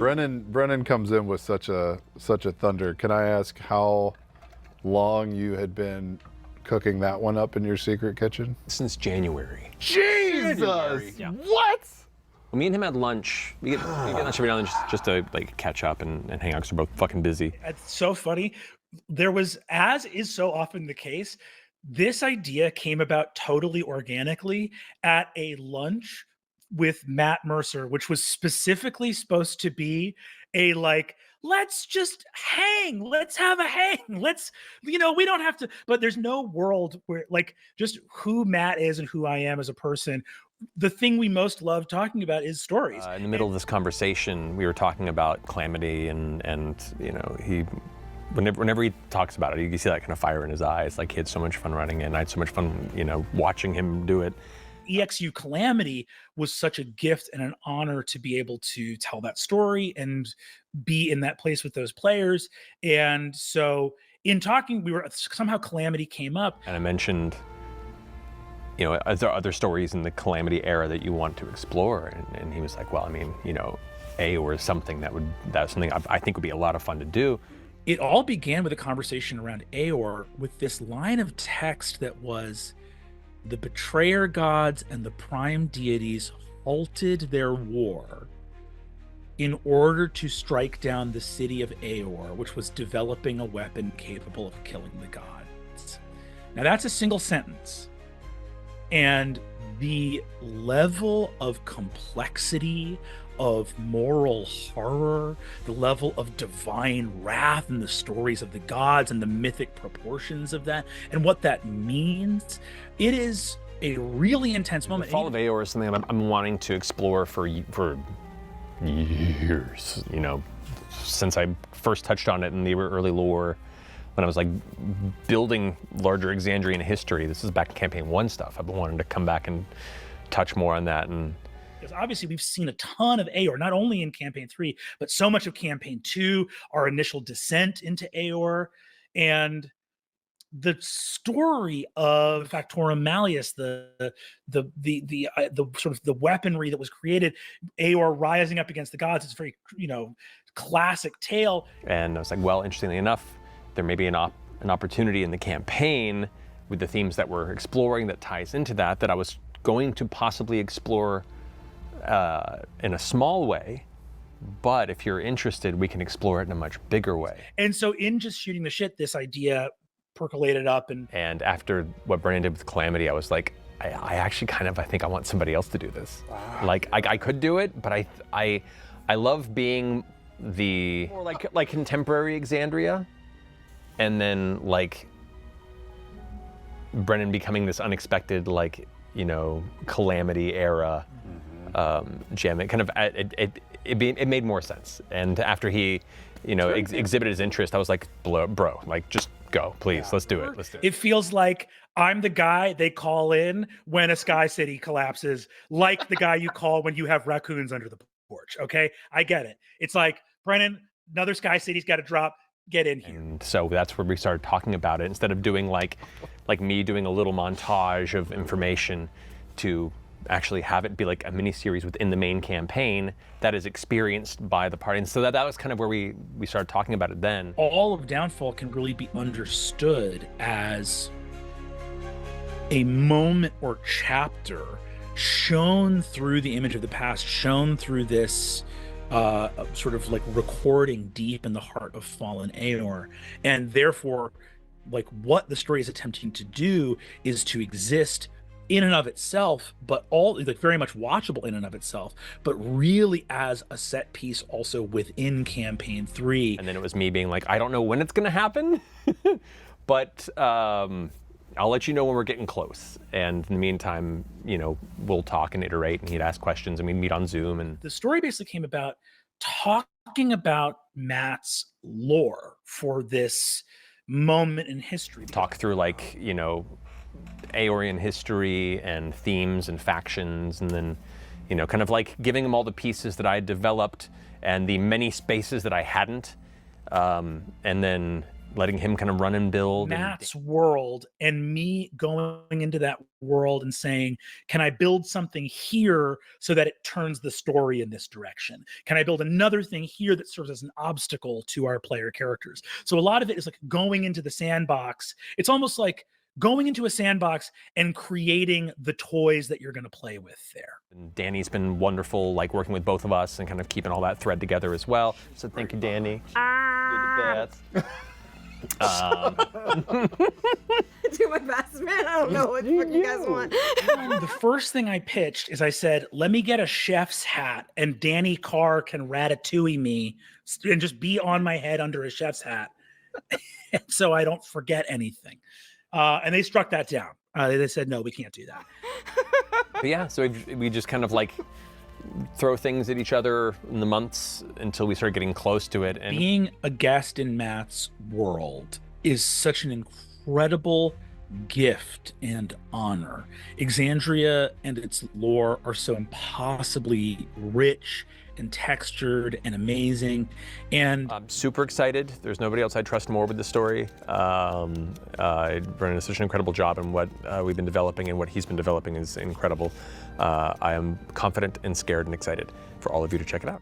Brennan comes in with such a thunder. Can I ask how long you had been cooking that one up in your secret kitchen? Since January. Jesus! Yeah. What? Well, me and him had lunch. We get lunch every now and then just to like catch up and hang out because we're both fucking busy. It's so funny. There was, as is so often the case, this idea came about totally organically at a lunch with Matt Mercer, which was specifically supposed to be a like, let's just hang, let's have a hang, let's, we don't have to, but there's no world where like just who Matt is and who I am as a person. The thing we most love talking about is stories. In the middle of this conversation, we were talking about Calamity and he, whenever he talks about it, you can see that kind of fire in his eyes. Like he had so much fun writing it, and I had so much fun, watching him do it. EXU Calamity was such a gift and an honor to be able to tell that story and be in that place with those players. And so in talking, somehow Calamity came up. And I mentioned, are there other stories in the Calamity era that you want to explore? And he was like, well, I mean, Aeor is something that's something I think would be a lot of fun to do. It all began with a conversation around Aeor with this line of text that was, the betrayer gods and the prime deities halted their war in order to strike down the city of Aeor, which was developing a weapon capable of killing the gods. Now that's a single sentence. And the level of complexity, of moral horror, the level of divine wrath in the stories of the gods and the mythic proportions of that, and what that means, it is a really intense moment. The Fall of Aeor is something I'm wanting to explore for years, since I first touched on it in the early lore, when I was like building larger Exandrian history. This is back in Campaign 1 stuff. I've been wanting to come back and touch more on that. And because obviously we've seen a ton of Aeor, not only in Campaign 3, but so much of Campaign 2, our initial descent into Aeor, and the story of Factorum Malleus, the sort of the weaponry that was created, Aeor rising up against the gods. It's a very classic tale. And I was like, well, interestingly enough, there may be an opportunity in the campaign with the themes that we're exploring that ties into that I was going to possibly explore in a small way, but if you're interested, we can explore it in a much bigger way. And so in just shooting the shit, this idea percolated up. And after what Brennan did with Calamity, I was like, I actually I think I want somebody else to do this. Wow. Like I could do it, but I love being the more like contemporary Exandria, and then like Brennan becoming this unexpected Calamity era gem. It kind of it made more sense. And after he exhibited his interest, I was like, bro, like just go, please. Let's do it. It feels like I'm the guy they call in when a Sky City collapses, like the guy you call when you have raccoons under the porch. Okay, I get it. It's like, Brennan, another Sky City's got to drop. Get in here. And so that's where we started talking about it. Instead of doing like me doing a little montage of information, to actually have it be like a mini-series within the main campaign that is experienced by the party. And so that was kind of where we started talking about it then. All of Downfall can really be understood as a moment or chapter shown through the image of the past, shown through this sort of like recording deep in the heart of fallen Aeor. And therefore, like what the story is attempting to do is to exist in and of itself, but all like very much watchable in and of itself, but really as a set piece also within Campaign 3. And then it was me being like, I don't know when it's gonna happen, but I'll let you know when we're getting close. And in the meantime, we'll talk and iterate, and he'd ask questions, and we'd meet on Zoom. And the story basically came about talking about Matt's lore for this moment in history. Talk through like, Aeorian history and themes and factions, and then, kind of like giving him all the pieces that I had developed and the many spaces that I hadn't. And then, letting him kind of run and build. Matt's world and me going into that world and saying, can I build something here so that it turns the story in this direction? Can I build another thing here that serves as an obstacle to our player characters? So a lot of it is like going into the sandbox. It's almost like going into a sandbox and creating the toys that you're going to play with there. And Danny's been wonderful, like working with both of us and kind of keeping all that thread together as well. So thank you, Danny. You're the best. Do my best, man. I don't know what you guys want. The first thing I pitched is I said, let me get a chef's hat and Danny Carr can ratatouille me and just be on my head under a chef's hat so I don't forget anything. And they struck that down. They said, no, we can't do that. But yeah, so we just kind of like throw things at each other in the months until we start getting close to it. And being a guest in Matt's world is such an incredible gift and honor. Exandria and its lore are so impossibly rich and textured and amazing. And I'm super excited. There's nobody else I trust more with the story. Brennan does such an incredible job, and what we've been developing and what he's been developing is incredible. I am confident and scared and excited for all of you to check it out.